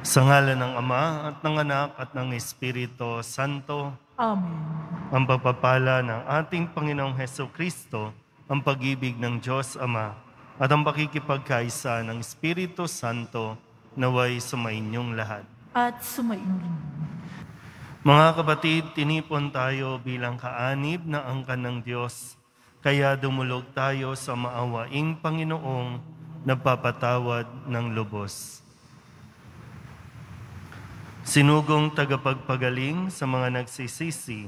Sa ngalan ng Ama at ng Anak at ng Espiritu Santo, Amen. ang pagpapala ng ating Panginoong Hesukristo, ang pag-ibig ng Diyos Ama, at ang pakikipagkaisa ng Espiritu Santo naway sumainyong lahat. At sumainyo rin. Mga kapatid, tinipon tayo bilang kaanib na angkan ng Diyos, kaya dumulog tayo sa maawaing Panginoong nagpapatawad ng lubos. Sinugong tagapagpagaling sa mga nagsisisi,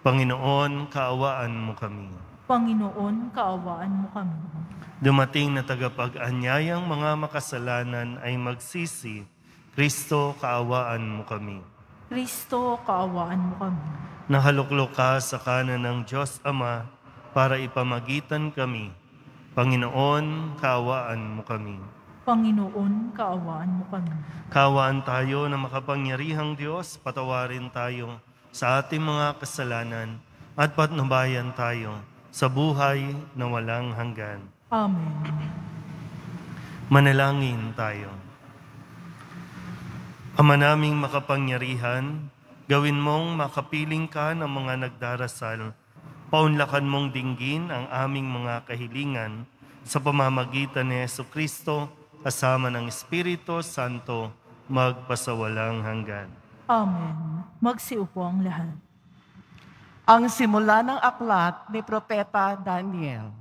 Panginoon, kaawaan mo kami. Panginoon, kaawaan mo kami. Dumating na tagapag-anyayang mga makasalanan ay magsisi, Kristo, kaawaan mo kami. Kristo, kaawaan mo kami. Nahaluklok ka sa kanan ng Diyos Ama para ipamagitan kami. Panginoon, kaawaan mo kami. Panginoon, kaawaan mo kami. Kaawaan tayo na makapangyarihang Diyos, patawarin tayo sa ating mga kasalanan at patnubayan tayo sa buhay na walang hanggan. Amen. Manalangin tayo. Ama naming makapangyarihan, gawin mong makapiling ka ng mga nagdarasal. Paunlakan mong dinggin ang aming mga kahilingan sa pamamagitan ni Jesucristo, kasama ng Espiritu Santo, magpasawalang hanggan. Amen. Magsiupo ang lahat. Ang simula ng aklat ni Propeta Daniel.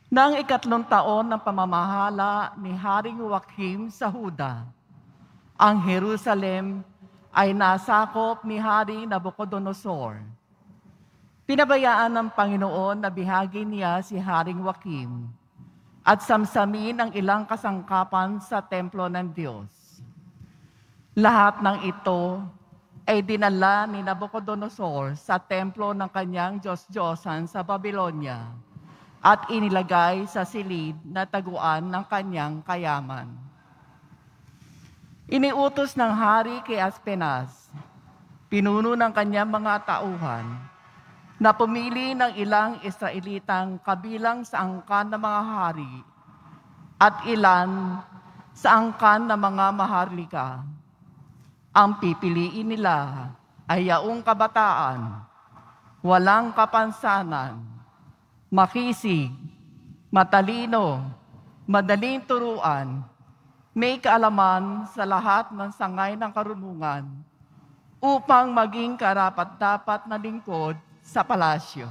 Nang 3 taon ng pamamahala ni Haring Joachim sa Huda, ang Jerusalem ay nasakop ni Haring Nabucodonosor. Pinabayaan ng Panginoon na bihagin niya si Haring Joachim at samsamin ang ilang kasangkapan sa templo ng Diyos. Lahat ng ito ay dinala ni Nabucodonosor sa templo ng kanyang Diyos-Diyosan sa Babylonia at inilagay sa silid na taguan ng kanyang kayaman. Iniutos ng hari kay Aspenas, pinuno ng kanyang mga tauhan, na pumili ng ilang Israelitang kabilang sa angkan ng mga hari at ilan sa angkan ng mga maharlika. Ang pipiliin nila ay yaong kabataan, walang kapansanan, makisig, matalino, madaling turuan, may kaalaman sa lahat ng sangay ng karunungan upang maging karapat-dapat na lingkod sa palasyo.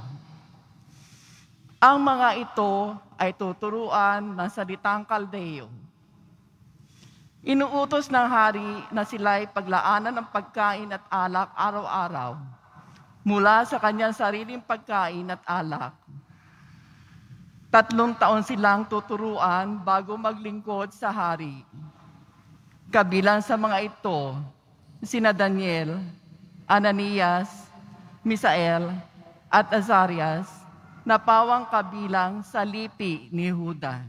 Ang mga ito ay tuturuan ng salitang Kaldeo. Inuutos ng hari na sila'y paglaanan ng pagkain at alak araw-araw mula sa kanyang sariling pagkain at alak. 3 taon silang tuturuan bago maglingkod sa hari. Kabilang sa mga ito, sina Daniel, Ananias, Misael, at Azarias, na pawang kabilang sa lipi ni Huda.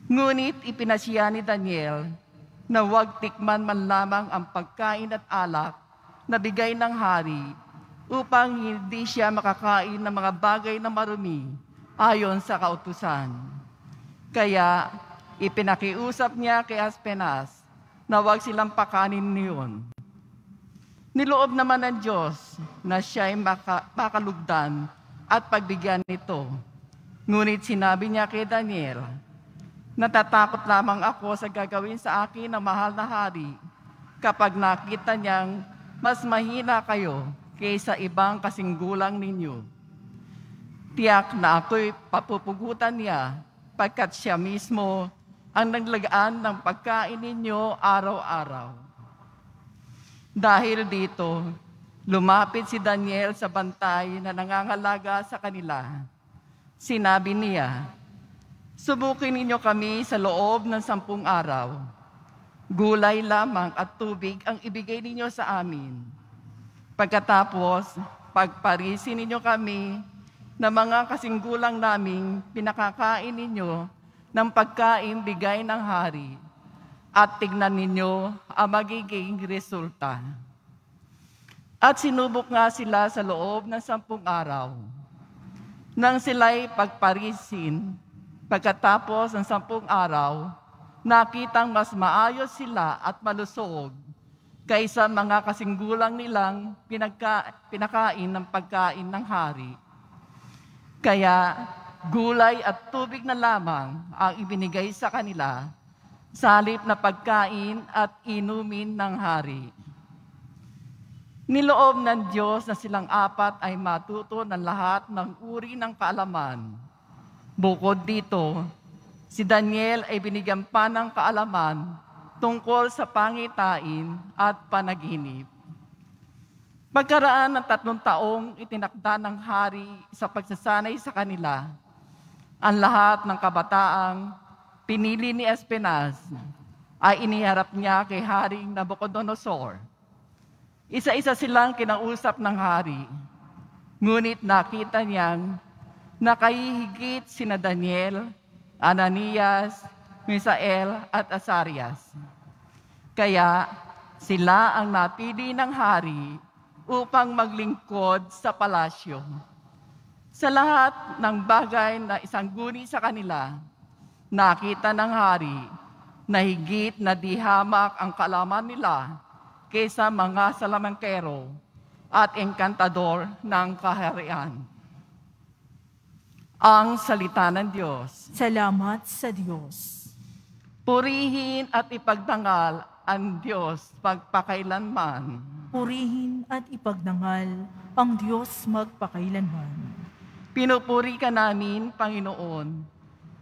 Ngunit ipinasya ni Daniel na huwag tikman man lamang ang pagkain at alak na bigay ng hari upang hindi siya makakain ng mga bagay na marumi ayon sa kautusan. Kaya ipinakiusap niya kay Aspenas na huwag silang pakanin niyon. Niloob naman ng Diyos na siya'y makalugdan at pagbigyan nito. Ngunit sinabi niya kay Daniel, natatakot lamang ako sa gagawin sa akin ng mahal na hari kapag nakita niyang mas mahina kayo kaysa ibang kasinggulang ninyo. Tiyak na ako'y papupugutan niya pagkat siya mismo ang naglagaan ng pagkain ninyo araw-araw. Dahil dito, lumapit si Daniel sa bantay na nangangalaga sa kanila. Sinabi niya, subukin ninyo kami sa loob ng 10 araw. Gulay lamang at tubig ang ibigay ninyo sa amin. Pagkatapos, pagparisin ninyo kami na mga kasinggulang naming pinakakain ninyo ng pagkain bigay ng hari at tignan ninyo ang magiging resulta. At sinubok nga sila sa loob ng 10 araw. Nang sila'y pagparisin, pagkatapos ng 10 araw, nakitang mas maayos sila at malusog kaysa mga kasinggulang nilang pinakain ng pagkain ng hari. Kaya gulay at tubig na lamang ang ibinigay sa kanila, sa halip na pagkain at inumin ng hari. Niloob ng Diyos na silang apat ay matuto ng lahat ng uri ng kaalaman. Bukod dito, si Daniel ay binigyan pa ng kaalaman tungkol sa pangitain at panaginip. Pagkaraan ng 3 taong itinakda ng hari sa pagsasanay sa kanila, ang lahat ng kabataang pinili ni Espenas ay iniharap niya kay Haring Nabucodonosor. Isa-isa silang kinausap ng hari, ngunit nakita niyang nakahihigit sina Daniel, Ananias, Misael at Azarias. Kaya sila ang napili ng hari upang maglingkod sa palasyo. Sa lahat ng bagay na isangguni sa kanila, nakita ng hari na higit na di hamak ang kaalaman nila kaysa mga salamangkero at engkantador ng kaharian. Ang salita ng Diyos. Salamat sa Diyos. Purihin at ipagdangal ang Diyos pagpakailanman. Purihin at ipagdangal ang Diyos magpakailanman. Pinupuri ka namin, Panginoon,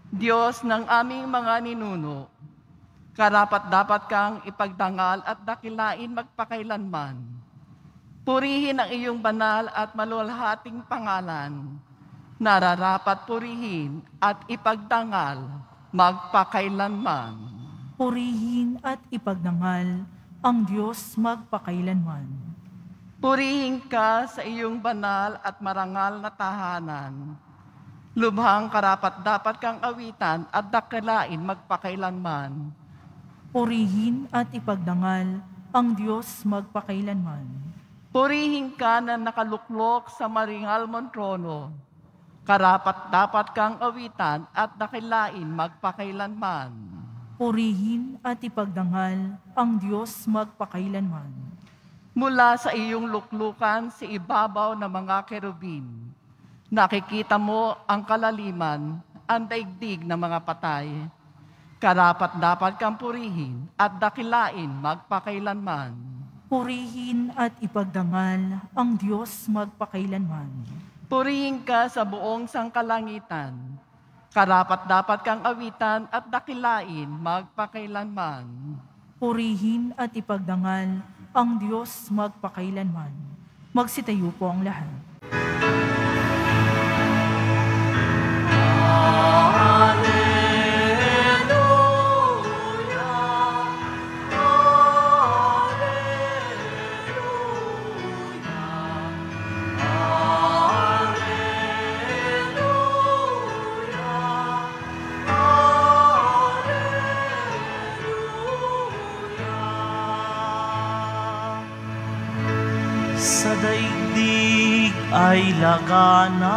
Diyos ng aming mga ninuno. Karapat-dapat kang ipagdangal at dakilain magpakailanman. Purihin ang iyong banal at maluwalhating pangalan. Nararapat purihin at ipagdangal magpakailanman. Purihin at ipagdangal ang Diyos magpakailanman. Purihin ka sa iyong banal at marangal na tahanan. Lubhang karapat-dapat kang awitan at dakilain magpakailanman. Purihin at ipagdangal ang Diyos magpakailanman. Purihin ka na nakaluklok sa maringal mong trono. Karapat-dapat kang awitan at dakilain magpakailanman. Purihin at ipagdangal ang Diyos magpakailanman. Mula sa iyong luklukan sa ibabaw ng mga kerubin, nakikita mo ang kalaliman, ang daigdig ng mga patay. Karapat-dapat kang purihin at dakilain magpakailanman. Purihin at ipagdangal ang Diyos magpakailanman. Purihin ka sa buong sangkalangitan. Karapat-dapat kang awitan at dakilain magpakailanman. Purihin at ipagdangal ang Diyos magpakailanman. Magsitayo po ang lahat. Sa daigdig ay laganap,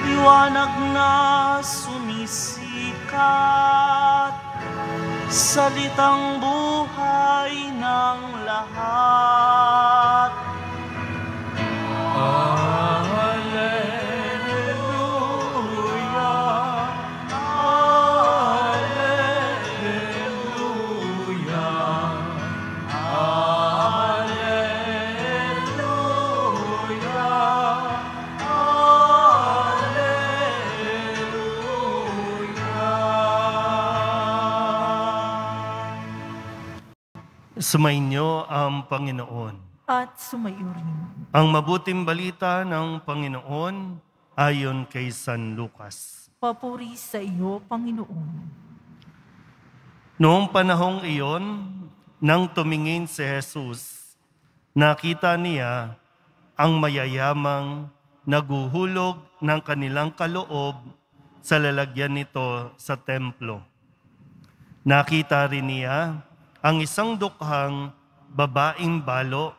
liwanag na sumisikat, salitang buhay ng lahat. Sumainyo ang Panginoon. At sumayo rin. Ang mabuting balita ng Panginoon ayon kay San Lucas. Papuri sa iyo, Panginoon. Noong panahong iyon, nang tumingin si Jesus, nakita niya ang mayayamang naguhulog ng kanilang kaloob sa lalagyan nito sa templo. Nakita rin niya ang isang dukhang babaeng balo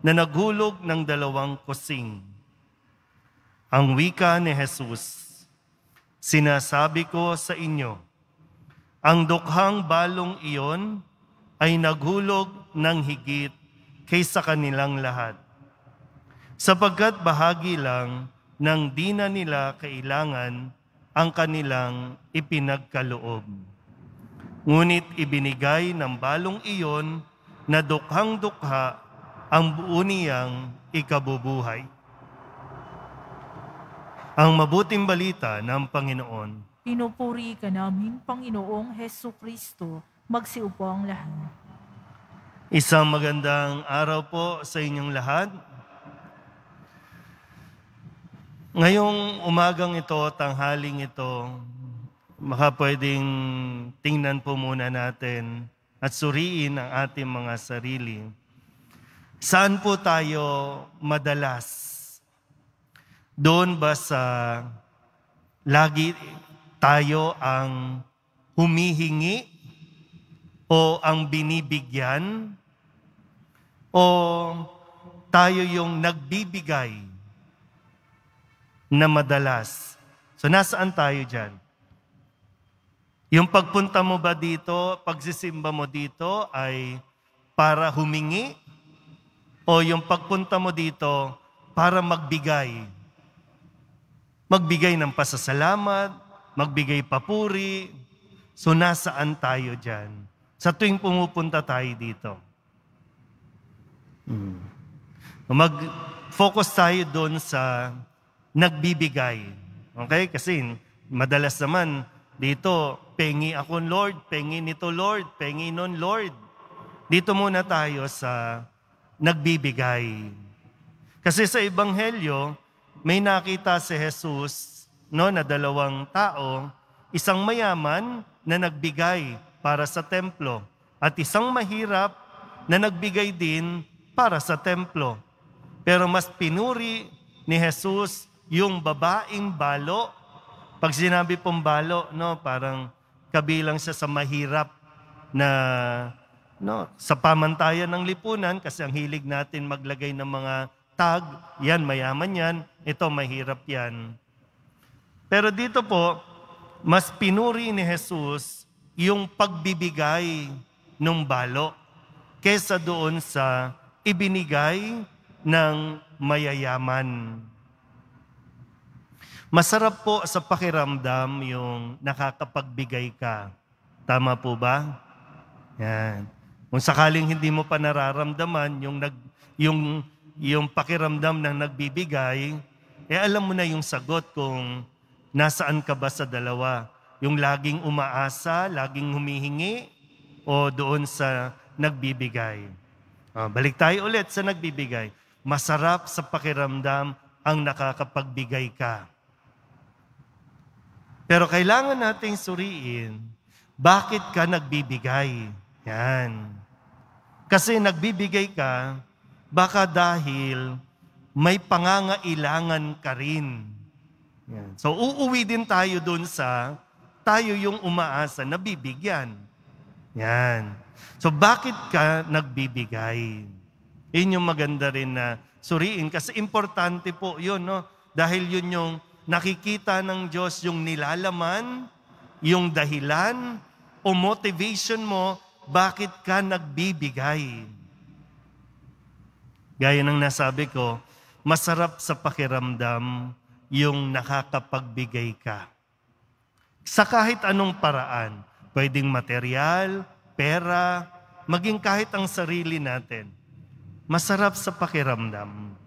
na naghulog ng 2 kusing. Ang wika ni Jesus, sinasabi ko sa inyo, Ang dukhang balong iyon ay naghulog ng higit kaysa kanilang lahat, sapagkat bahagi lang ng di na nila kailangan ang kanilang ipinagkaloob. Ngunit ibinigay ng balong iyon na dukhang-dukha ang buo niyang ikabubuhay. Ang mabuting balita ng Panginoon. Pinupuri ka namin, Panginoong Hesukristo. Magsiupo ang lahat. Isang magandang araw po sa inyong lahat. Ngayong umagang ito, tanghaling ito, baka pwedeng tingnan po muna natin at suriin ang ating mga sarili. Saan po tayo madalas? Doon ba sa lagi tayo ang humihingi o ang binibigyan? O tayo yung nagbibigay na madalas? So nasaan tayo dyan? Yung pagpunta mo ba dito, pagsisimba mo dito ay para humingi? O yung pagpunta mo dito para magbigay? Magbigay ng pasasalamat, magbigay papuri. So nasaan tayo dyan? Sa tuwing pumupunta tayo dito. Mag-focus tayo doon sa nagbibigay. Okay? Kasi madalas naman dito, pengi ako Lord, pengi nito Lord, pengi nun Lord. Dito muna tayo sa nagbibigay. Kasi sa Ebanghelyo, may nakita si Jesus na dalawang tao, isang mayaman na nagbigay para sa templo at isang mahirap na nagbigay din para sa templo. Pero mas pinuri ni Jesus yung babaeng balo. Pag sinabi pong balo, parang kabilang siya sa mahirap na sa pamantayan ng lipunan, kasi ang hilig natin maglagay ng mga tag, yan mayaman yan, ito mahirap yan. Pero dito po, mas pinuri ni Jesus yung pagbibigay ng balo kesa doon sa ibinigay ng mayayaman. Masarap po sa pakiramdam yung nakakapagbigay ka. Tama po ba? Yan. Kung sakaling hindi mo pa nararamdaman yung pakiramdam ng nagbibigay, alam mo na yung sagot kung nasaan ka ba sa dalawa. Yung laging umaasa, laging humihingi, o doon sa nagbibigay. Balik tayo ulit sa nagbibigay. Masarap sa pakiramdam ang nakakapagbigay ka. Pero kailangan nating suriin, bakit ka nagbibigay? Yan. Kasi nagbibigay ka, baka dahil may pangangailangan ka rin. Yan. So uuwi din tayo dun sa tayo yung umaasa na bibigyan. Yan. So bakit ka nagbibigay? Yun yung maganda rin na suriin kasi importante po yun, dahil yun yung nakikita ng Diyos, yung nilalaman, yung dahilan o motivation mo, bakit ka nagbibigay. Gaya ng nasabi ko, masarap sa pakiramdam yung nakakapagbigay ka. Sa kahit anong paraan, pwedeng material, pera, maging kahit ang sarili natin. Masarap sa pakiramdam.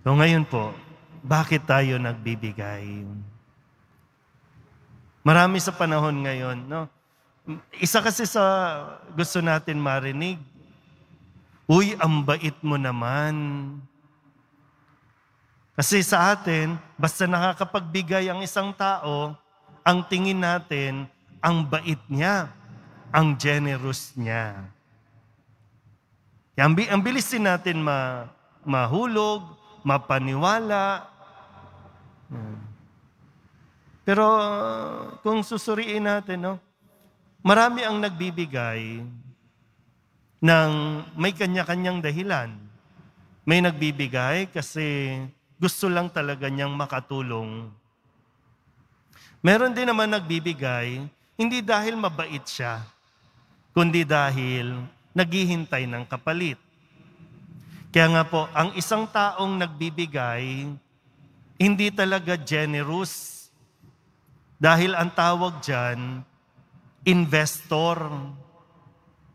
So ngayon po, bakit tayo nagbibigay? Marami sa panahon ngayon, isa kasi sa gusto natin marinig, uy, ang bait mo naman. Kasi sa atin, basta nakakapagbigay ang isang tao, ang tingin natin, ang bait niya, ang generous niya. Ang bilis din natin mahulog, mapaniwala. Pero kung susuriin natin, marami ang nagbibigay ng may kanya-kanyang dahilan. May nagbibigay kasi gusto lang talaga niyang makatulong. Meron din naman nagbibigay, hindi dahil mabait siya, kundi dahil naghihintay ng kapalit. Kaya nga po, ang isang taong nagbibigay, hindi talaga generous. Dahil ang tawag dyan, investor.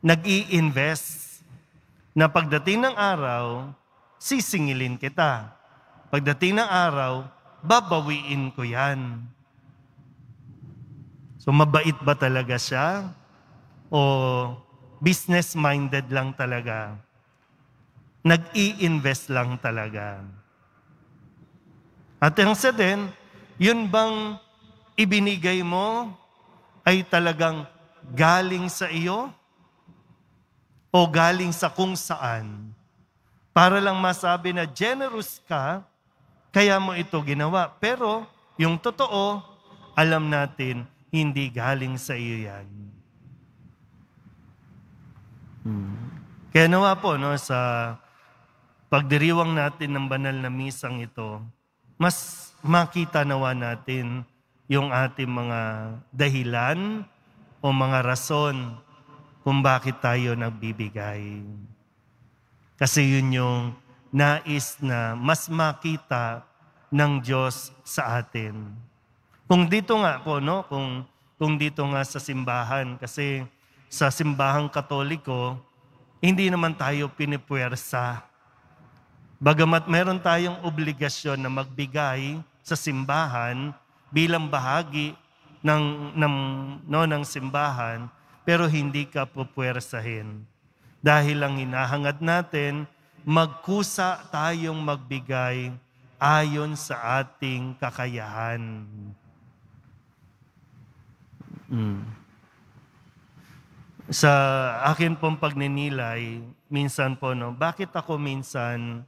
Nag-i-invest. Na pagdating ng araw, sisingilin kita. Pagdating ng araw, babawiin ko yan. So mabait ba talaga siya? O business-minded lang talaga? Nag-i-invest lang talaga. At ang isa din, yun bang ibinigay mo ay talagang galing sa iyo? O galing sa kung saan? Para lang masabi na generous ka, kaya mo ito ginawa. Pero yung totoo, alam natin, hindi galing sa iyo yan. Kaya nawa po, no, sa pagdiriwang natin ng banal na misang ito, mas makita nawa natin yung ating mga dahilan o mga rason kung bakit tayo nagbibigay. Kasi yun yung nais na mas makita ng Diyos sa atin. Kung dito nga po, no, kung dito nga sa simbahan, kasi sa simbahang Katoliko, hindi naman tayo pinipuwersa. Bagamat meron tayong obligasyon na magbigay sa simbahan bilang bahagi ng simbahan, pero hindi ka pupuwersahin. Dahil ang hinahangad natin, magkusa tayong magbigay ayon sa ating kakayahan. Sa akin pong pagninilay, minsan po, no, bakit ako minsan,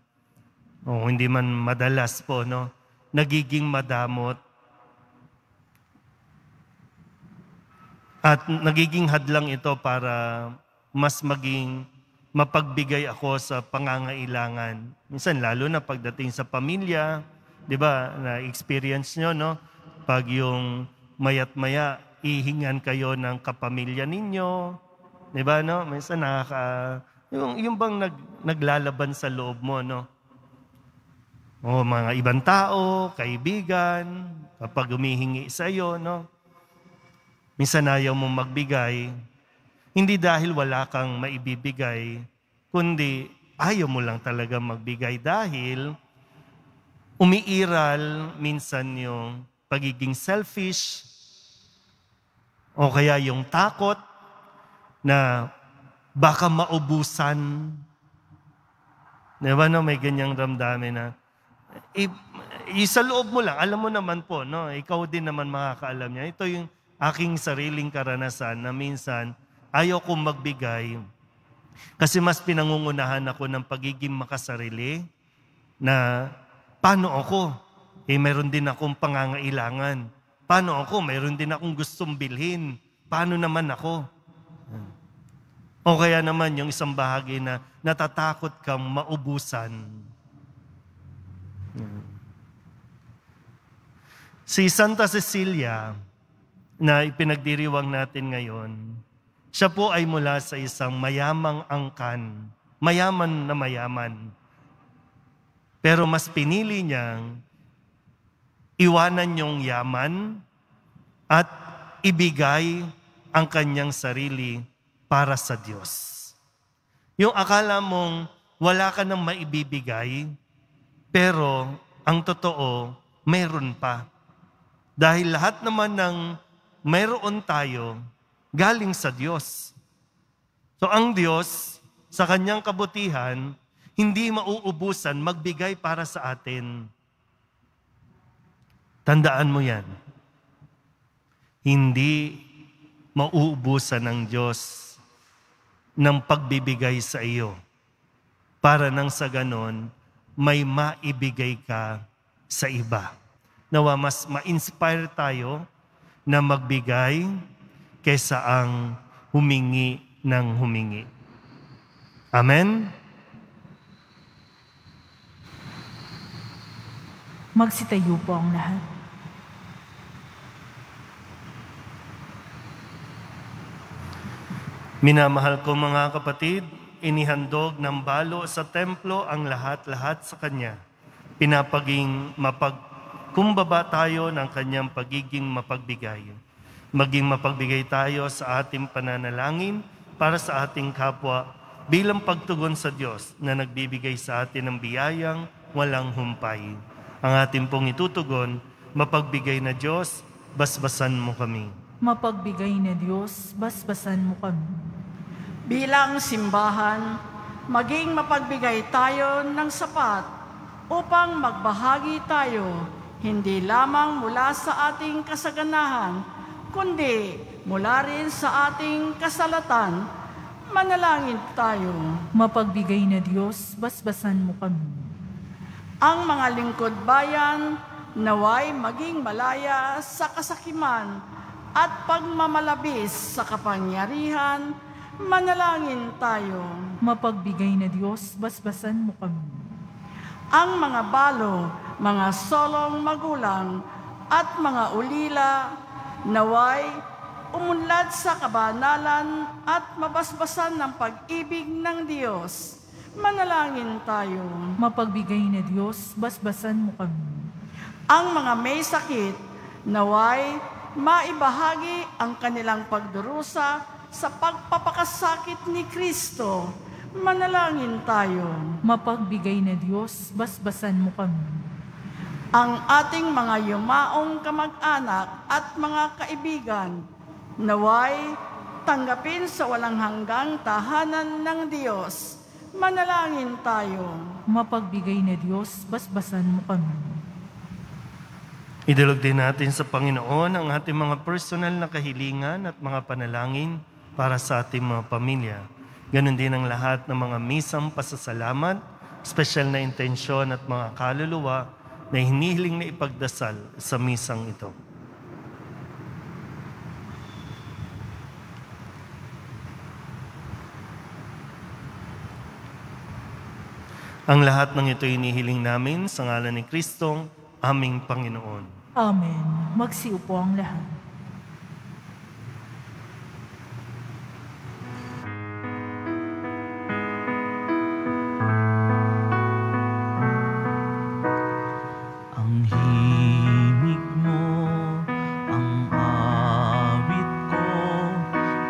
hindi man madalas po, no, nagiging madamot at nagiging hadlang ito para mas maging mapagbigay ako sa pangangailangan. Minsan, lalo na pagdating sa pamilya, di ba, na-experience nyo, no, pag yung mayat-maya, ihingan kayo ng kapamilya ninyo, di ba, no, minsan yung bang naglalaban sa loob mo, no, o mga ibang tao, kaibigan, kapag humihingi sa iyo, no? Minsan ayaw mong magbigay, hindi dahil wala kang maibibigay, kundi ayaw mo lang talaga magbigay dahil umiiral minsan yung pagiging selfish o kaya yung takot na baka maubusan. Diba, no? May ganyang ramdamin na sa loob mo lang, alam mo naman po, no? Ikaw din naman makakaalam niya. Ito yung aking sariling karanasan na minsan ayaw kong magbigay kasi mas pinangungunahan ako ng pagiging makasarili na paano ako? Mayroon din akong pangangailangan. Paano ako? Mayroon din akong gustong bilhin. Paano naman ako? O kaya naman yung isang bahagi na natatakot kang maubusan. Si Santa Cecilia na ipinagdiriwang natin ngayon, siya po ay mula sa isang mayamang angkan, mayaman na mayaman. Pero mas pinili niyang iwanan yung yaman at ibigay ang kanyang sarili para sa Diyos. Yung akala mong wala ka nang maibibigay, pero ang totoo, meron pa. Dahil lahat naman ng mayroon tayo, galing sa Diyos. So ang Diyos, sa kanyang kabutihan, hindi mauubusan magbigay para sa atin. Tandaan mo yan. Hindi mauubusan ng Diyos ng pagbibigay sa iyo. Para nang sa ganon, may maibigay ka sa iba. Nawa mas ma-inspire tayo na magbigay kaysa ang humingi ng humingi. Amen? Magsitayo po ang lahat. Minamahal ko mga kapatid, inihandog ng balo sa templo ang lahat-lahat sa Kanya. Pinapaging mapagkumbaba tayo ng Kanyang pagiging mapagbigay. Maging mapagbigay tayo sa ating pananalangin para sa ating kapwa bilang pagtugon sa Diyos na nagbibigay sa atin ng biyayang walang humpay. Ang ating pong itutugon, mapagbigay na Diyos, basbasan mo kami. Mapagbigay na Diyos, basbasan mo kami. Bilang simbahan, maging mapagbigay tayo ng sapat upang magbahagi tayo hindi lamang mula sa ating kasaganahan, kundi mula rin sa ating kasalatan. Manalangin tayo. Mapagbigay na Diyos, basbasan mo kami. Ang mga lingkod bayan, naway maging malaya sa kasakiman at pagmamalabis sa kapangyarihan. Manalangin tayo. Mapagbigay na Diyos, basbasan mo kami. Ang mga balo, mga solong magulang, at mga ulila, naway umunlad sa kabanalan at mabasbasan ng pag-ibig ng Diyos. Manalangin tayo. Mapagbigay na Diyos, basbasan mo kami. Ang mga may sakit, naway maibahagi ang kanilang pagdurusa sa pagpapakasakit ni Kristo. Manalangin tayo. Mapagbigay na Diyos, basbasan mo kami. Ang ating mga yumaong kamag-anak at mga kaibigan, naway tanggapin sa walang hanggang tahanan ng Diyos. Manalangin tayo. Mapagbigay na Diyos, basbasan mo kami. Idulog din natin sa Panginoon ang ating mga personal na kahilingan at mga panalangin para sa ating mga pamilya. Ganon din ang lahat ng mga misang pasasalamat, special na intensyon at mga kaluluwa na hinihiling na ipagdasal sa misang ito. Ang lahat ng ito hinihiling namin sa ngalan ni Kristong aming Panginoon. Amen. Magsiupo ang lahat. Ang himig mo, ang awit ko,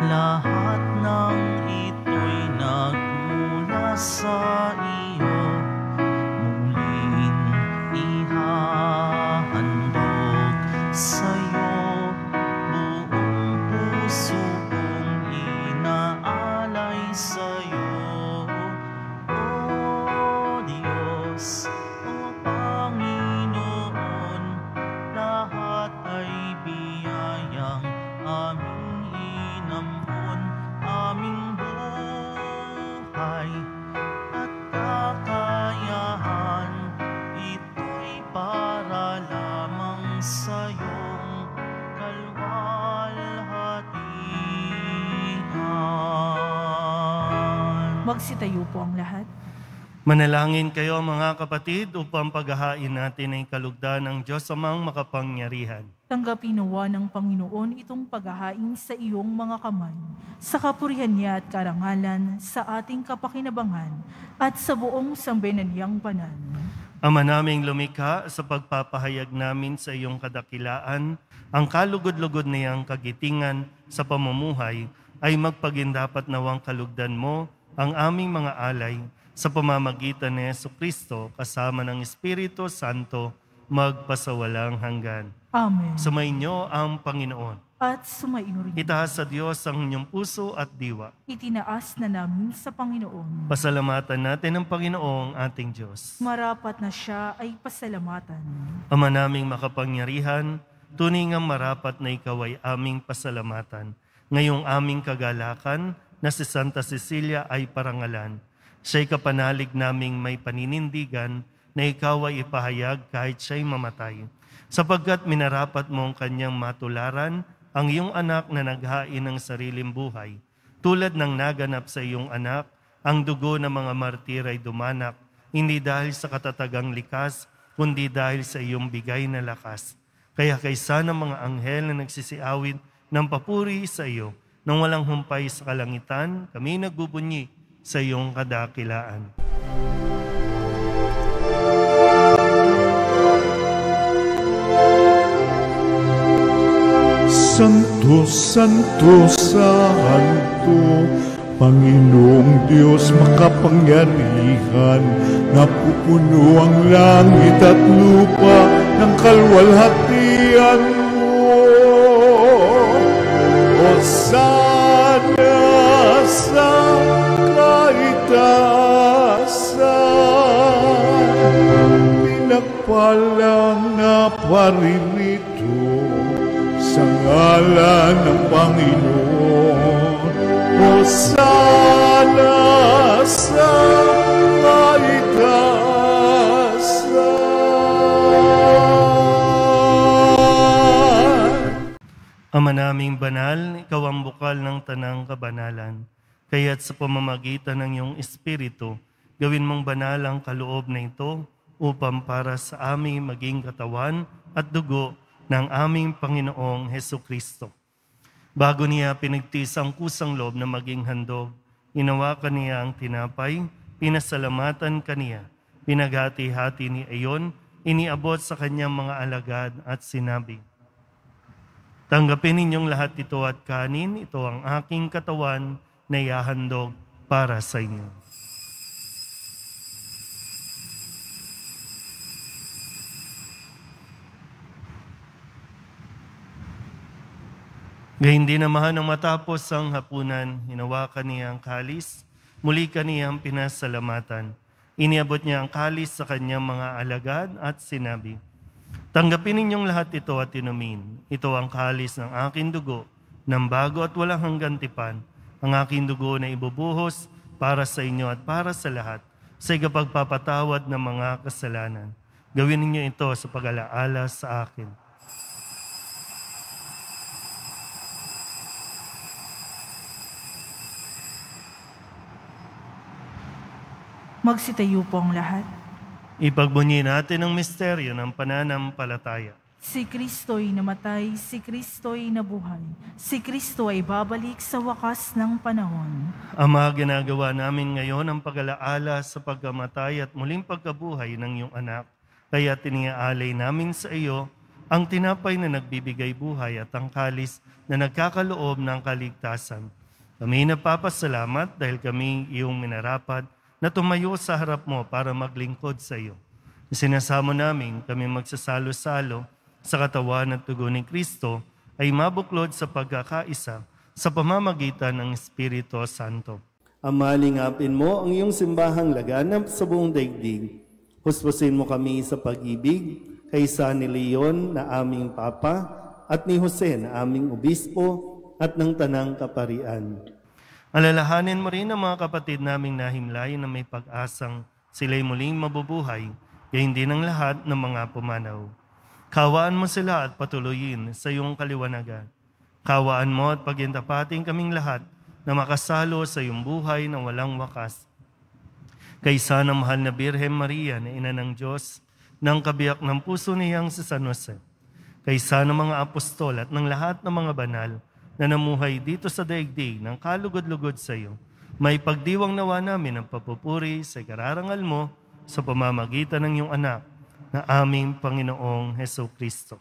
lahat ng ito'y nagmula sa iyo. Muling ihahandog sa'yo, buong puso kong inaalay sa'yo. O Diyos, o Panginoon, lahat ay biyayang aming inampon, aming buhay at kakayahan, ito'y para lamang sa'yong kalwalhatian. Magsitayo po ang lahat. Manalangin kayo mga kapatid upang paghahain natin ay kalugdan ng Diyos amang makapangyarihan. Tanggapin nawa ng Panginoon itong paghahain sa iyong mga kamay, sa kapurihan niya at karangalan, sa ating kapakinabangan, at sa buong sambayanang banan. Ama naming lumikha, sa pagpapahayag namin sa iyong kadakilaan, ang kalugod-lugod niyang kagitingan sa pamumuhay ay magpagindapat nawang kalugdan mo ang aming mga alay sa pamamagitan ni Jesucristo kasama ng Espiritu Santo magpasawalang hanggan. Amen. Sumainyo ang Panginoon. At sumaiyo rin. Itaas sa Diyos ang inyong puso at diwa. Itinaas na namin sa Panginoon. Pasalamatan natin ang Panginoong ating Diyos. Marapat na siya ay pasalamatan. Ama naming makapangyarihan, tunay ngang marapat na ikaw ay aming pasalamatan. Ngayong aming kagalakan na si Santa Cecilia ay parangalan. Siya'y kapanalig naming may paninindigan na ikaw ay ipahayag kahit siya'y mamatay. Sapagkat minarapat mo ang kanyang matularan ang iyong anak na naghain ng sariling buhay. Tulad ng naganap sa iyong anak, ang dugo ng mga martir ay dumanak, hindi dahil sa katatagang likas, kundi dahil sa iyong bigay na lakas. Kaya kaysa ng mga anghel na nagsisiawit ng papuri sa iyo, nang walang humpay sa kalangitan, kami nagbubunyi sa iyong kadakilaan. Santo, Santo, Santo, Panginoong Diyos makapangyarihan, napupuno ang langit at lupa ng kalwalhatian mo. Hosana sa kaitaasan, pinagpalang na paririto sa ngalan ng Panginoon. Hosana sa kaitaasan. Ama naming banal, ikaw ang bukal ng tanang kabanalan. Kaya't sa pamamagitan ng iyong Espiritu, gawin mong banal ang kaloob na ito upang para sa aming maging katawan at dugo ng aming Panginoong Hesukristo. Bago niya pinagtiis ang kusang loob na maging handog, inawakan niya ang tinapay, pinasalamatan kaniya, pinaghati-hati ni ayon, iniabot sa kanyang mga alagad at sinabi, "Tanggapin ninyong lahat ito at kanin, ito ang aking katawan na ihahandog para sa inyo." Gayun din naman nang matapos ang hapunan, hinawakan niya ang kalis, muli kaniyang pinasalamatan. Iniabot niya ang kalis sa kanyang mga alagad at sinabi, "Tanggapin ninyong lahat ito at inumin. Ito ang kalis ng aking dugo, ng bago at walang hanggang tipan, ang aking dugo na ibubuhos para sa inyo at para sa lahat, sa ikapagpapatawad ng mga kasalanan. Gawin ninyo ito sa pag-alaala sa akin." Magsitayo po ang lahat. Ipagbunyi natin ang misteryo ng pananampalataya. Si Kristo'y namatay, si Kristo'y nabuhay, si Kristo ay babalik sa wakas ng panahon. Ama, ginagawa namin ngayon ang pag-alaala sa pagkamatay at muling pagkabuhay ng iyong anak. Kaya tiniaalay namin sa iyo ang tinapay na nagbibigay buhay at ang kalis na nagkakaloob ng kaligtasan. Kami napapasalamat dahil kami iyong minarapat na tumayo sa harap mo para maglingkod sa iyo. Sinasamo namin kami magsasalo-salo sa katawan at dugo ni Kristo ay mabuklod sa pagkakaisa sa pamamagitan ng Espiritu Santo. Ama, lingapin mo ang iyong simbahang laganap sa buong daigdig. Huspusin mo kami sa pag-ibig kaysa ni Leon na aming Papa at ni Jose na aming Obispo at ng Tanang Kaparian. Alalahanin mo rin ang mga kapatid naming nahimlay na may pag-asang sila'y muling mabubuhay, gayon din ang lahat ng mga pumanaw. Kawaan mo sila at patuloyin sa iyong kaliwanagan. Kawaan mo at pagintapating kaming lahat na makasalo sa iyong buhay na walang wakas. Kaysa ng mahal na Birhen Maria na Ina ng Diyos, ng kabiyak ng puso niyang si San Jose, kaysa ng mga apostol at ng lahat ng mga banal na namuhay dito sa daigdig ng kalugod-lugod sa iyo, may pagdiwang nawa namin ang papupuri sa kararangal mo sa pamamagitan ng iyong anak na aming Panginoong Hesukristo.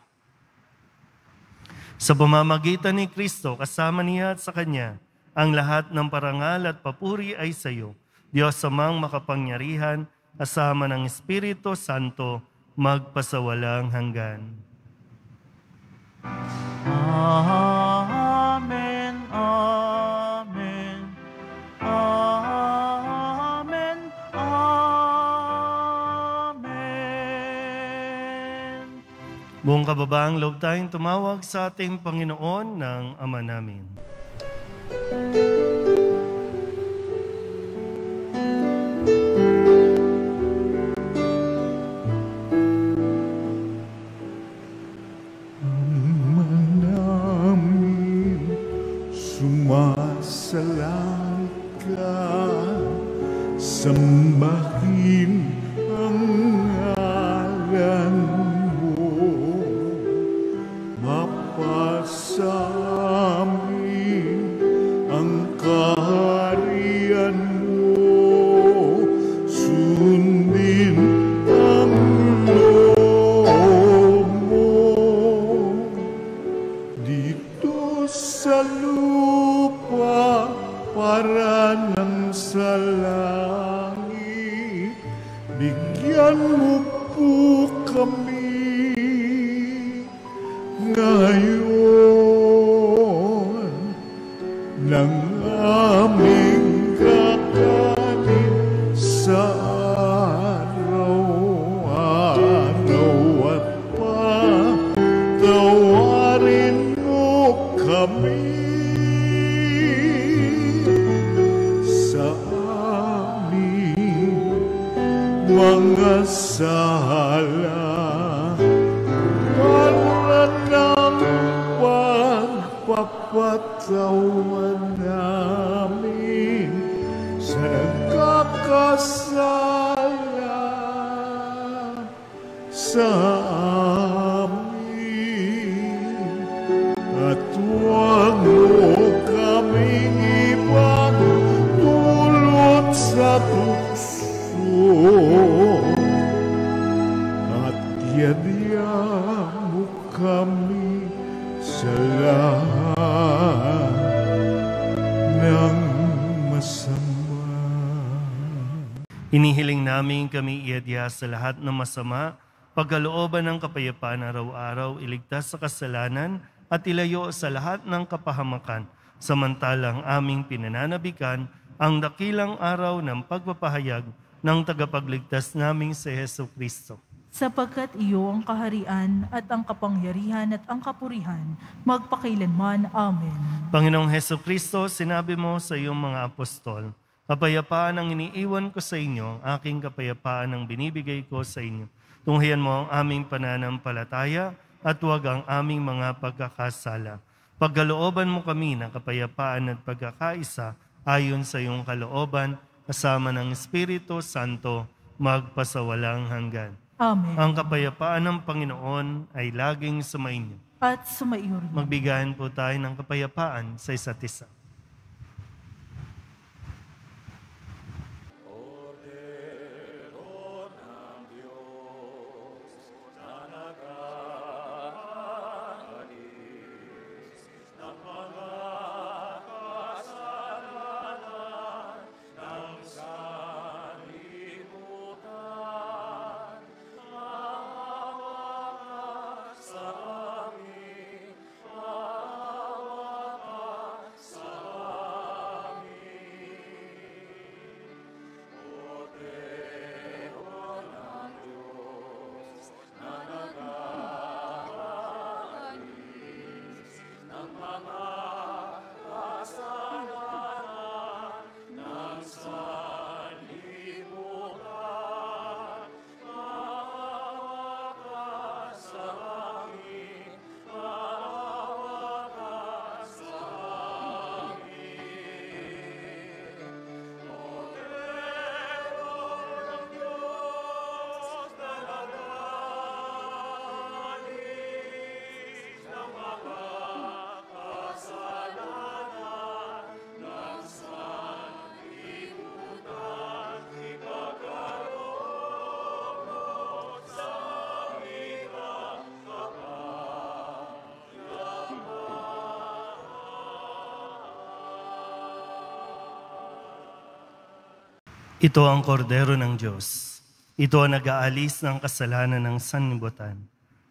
Sa pamamagitan ni Kristo, kasama niya at sa Kanya, ang lahat ng parangal at papuri ay sa iyo, Diyos Amang makapangyarihan, kasama ng Espiritu Santo, magpasawalang hanggan. Amen, amen, amen, amen. Buong kababaang loob tayong tumawag sa ating Panginoon ng Ama namin. Sumasalangit ka, sambahin ang ngalan mo, mapasamin sa lupa para nang sa langit. Bigyan mo po kami ngayon ng aming kakanin sa araw-araw at patawarin mo kami sa aming mga sala para ng pagpapatawan namin sa nagkakasala sa amin. At huwag mo kaming ipagdulot sa tukso at yadya mo kami sa lahat ng masama. Inihiling namin kami iadya sa lahat ng masama, pagkalooban ng kapayapaan araw-araw, iligtas sa kasalanan at ilayo sa lahat ng kapahamakan, samantalang aming pinananabikan ang dakilang araw ng pagpapahayag ng tagapagligtas naming si Hesu Kristo. Sapagkat iyo ang kaharian at ang kapangyarihan at ang kapurihan, magpakailanman. Amen. Panginoong Hesu Kristo, sinabi mo sa iyong mga apostol, kapayapaan ang iniiwan ko sa inyo, aking kapayapaan ang binibigay ko sa inyo. Tunghayan mo ang aming pananampalataya at huwag ang aming mga pagkakasala. Pagkalooban mo kami ng kapayapaan at pagkakaisa ayon sa iyong kalooban, kasama ng Espiritu Santo, magpasawalang hanggan. Amen. Ang kapayapaan ng Panginoon ay laging sumainyo. At sumaiyo rin. Magbigayan po tayo ng kapayapaan sa isa't isa. Ito ang kordero ng Diyos. Ito ang nag-aalis ng kasalanan ng sanlibutan.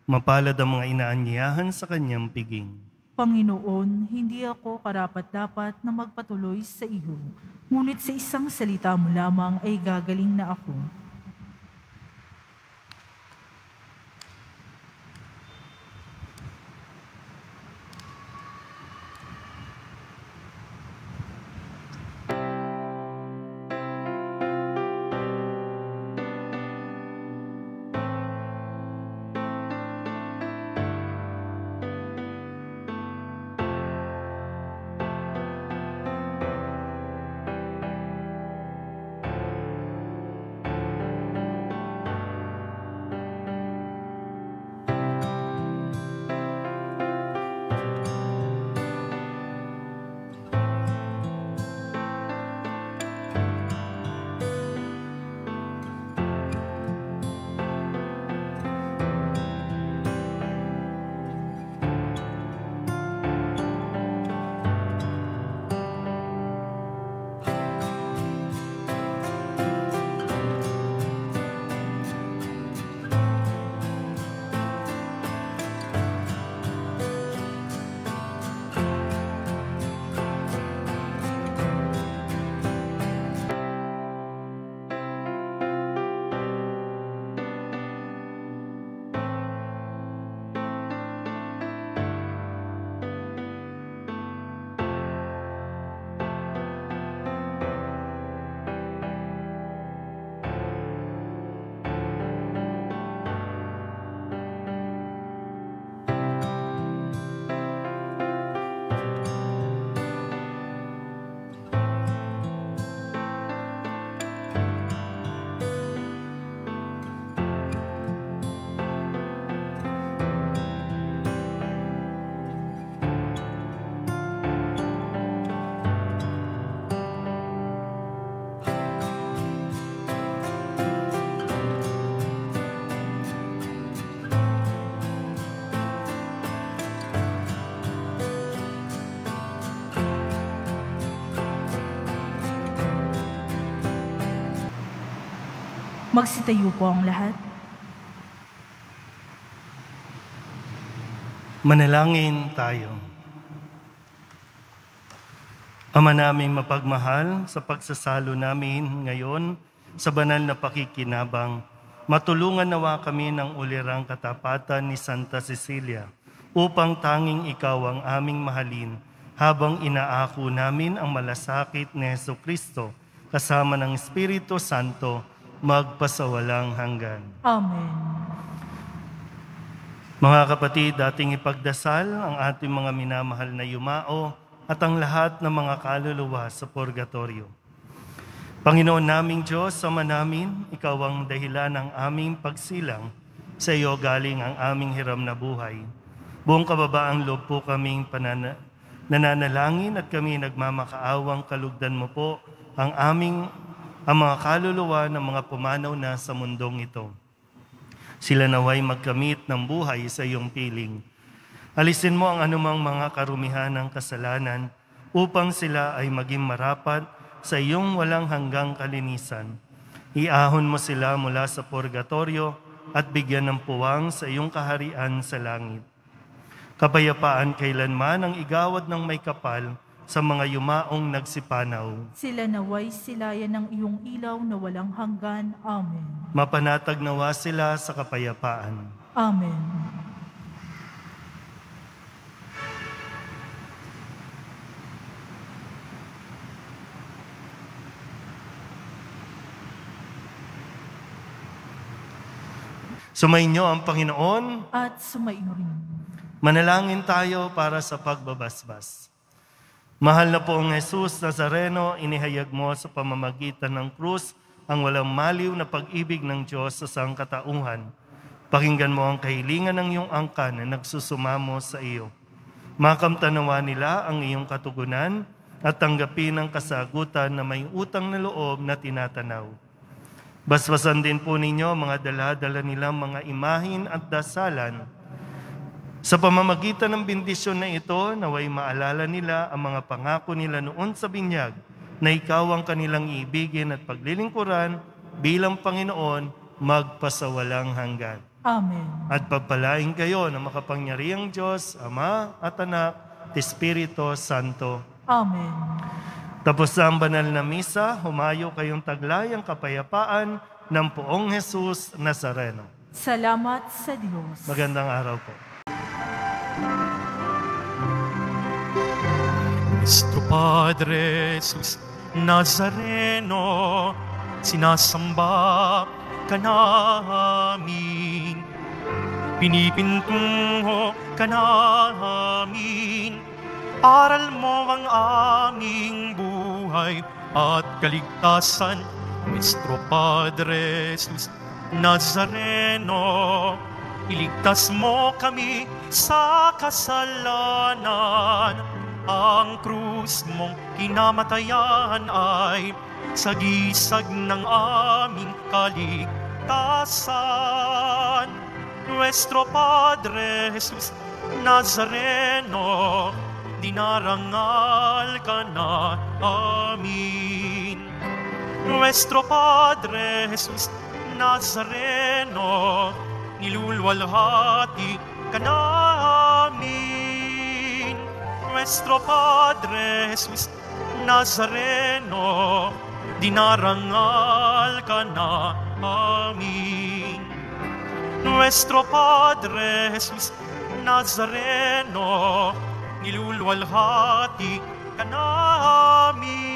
Mapalad ang mga inaanyayahan sa kanyang piging. Panginoon, hindi ako karapat-dapat na magpatuloy sa iyo, ngunit sa isang salita mo lamang ay gagaling na ako. Magsitayo po ang lahat. Manalangin tayo. Ama naming mapagmahal, sa pagsasalo namin ngayon sa banal na pakikinabang, matulungan nawa kami ng ulirang katapatan ni Santa Cecilia upang tanging ikaw ang aming mahalin habang inaako namin ang malasakit ni Jesucristo kasama ng Espiritu Santo magpasawalang hanggan. Amen. Mga kapatid, dating ipagdasal ang ating mga minamahal na yumao at ang lahat ng mga kaluluwa sa purgatorio. Panginoon naming Diyos, Ama namin, Ikaw ang dahilan ng aming pagsilang. Sa iyo galing ang aming hiram na buhay. Buong kababaang loob po kaming nananalangin at kami nagmamakaawang kalugdan mo po ang mga kaluluwa ng mga pumanaw na sa mundong ito. Sila naway magkamit ng buhay sa iyong piling. Alisin mo ang anumang mga karumihan ng kasalanan upang sila ay maging marapat sa iyong walang hanggang kalinisan. Iahon mo sila mula sa purgatorio at bigyan ng puwang sa iyong kaharian sa langit. Kapayapaan kailanman ang igawad ng may kapal sa mga yumaong nagsipanaw. Sila naway silayan ng iyong ilaw na walang hanggan. Amen. Mapanatag nawa sila sa kapayapaan. Amen. Sumainyo ang Panginoon. At sumaiyo rin. Manalangin tayo para sa pagbabasbas. Mahal na poong Jesus Nazareno, inihayag mo sa pamamagitan ng krus ang walang maliw na pag-ibig ng Diyos sa sangkatauhan. Pakinggan mo ang kahilingan ng iyong angkan na nagsusumamo sa iyo. Makamtanawa nila ang iyong katugunan at tanggapin ang kasagutan na may utang na loob na tinatanaw. Basbasan din po ninyo mga dala-dala nilang mga imahin at dasalan. Sa pamamagitan ng bendisyon na ito, naway maalala nila ang mga pangako nila noon sa binyag na ikaw ang kanilang iibigin at paglilingkuran bilang Panginoon magpasawalang hanggan. Amen. At pagpalain kayo ng makapangyarihang Diyos, Ama at Anak, at Espiritu Santo. Amen. Tapos na ang banal na misa, humayo kayong taglay ang kapayapaan ng poong Jesus Nazareno. Salamat sa Diyos. Magandang araw po. Nuestro Padre Jesus Nazareno, sinasamba ka namin, pinipintungo ka namin, aral mo ang aming buhay at kaligtasan. Nuestro Padre Jesus Nazareno, iligtas mo kami sa kasalanan. Ang krus mong kinamatayan ay sagisag ng aming kaligtasan. Nuestro Padre Jesus Nazareno, dinarangal ka na amin. Nuestro Padre Jesus Nazareno, nilulwalhati ka namin. Nuestro Padre Jesus Nazareno, dinarangal ka na amin. Nuestro Padre Jesus Nazareno, nilulwalhati ka namin.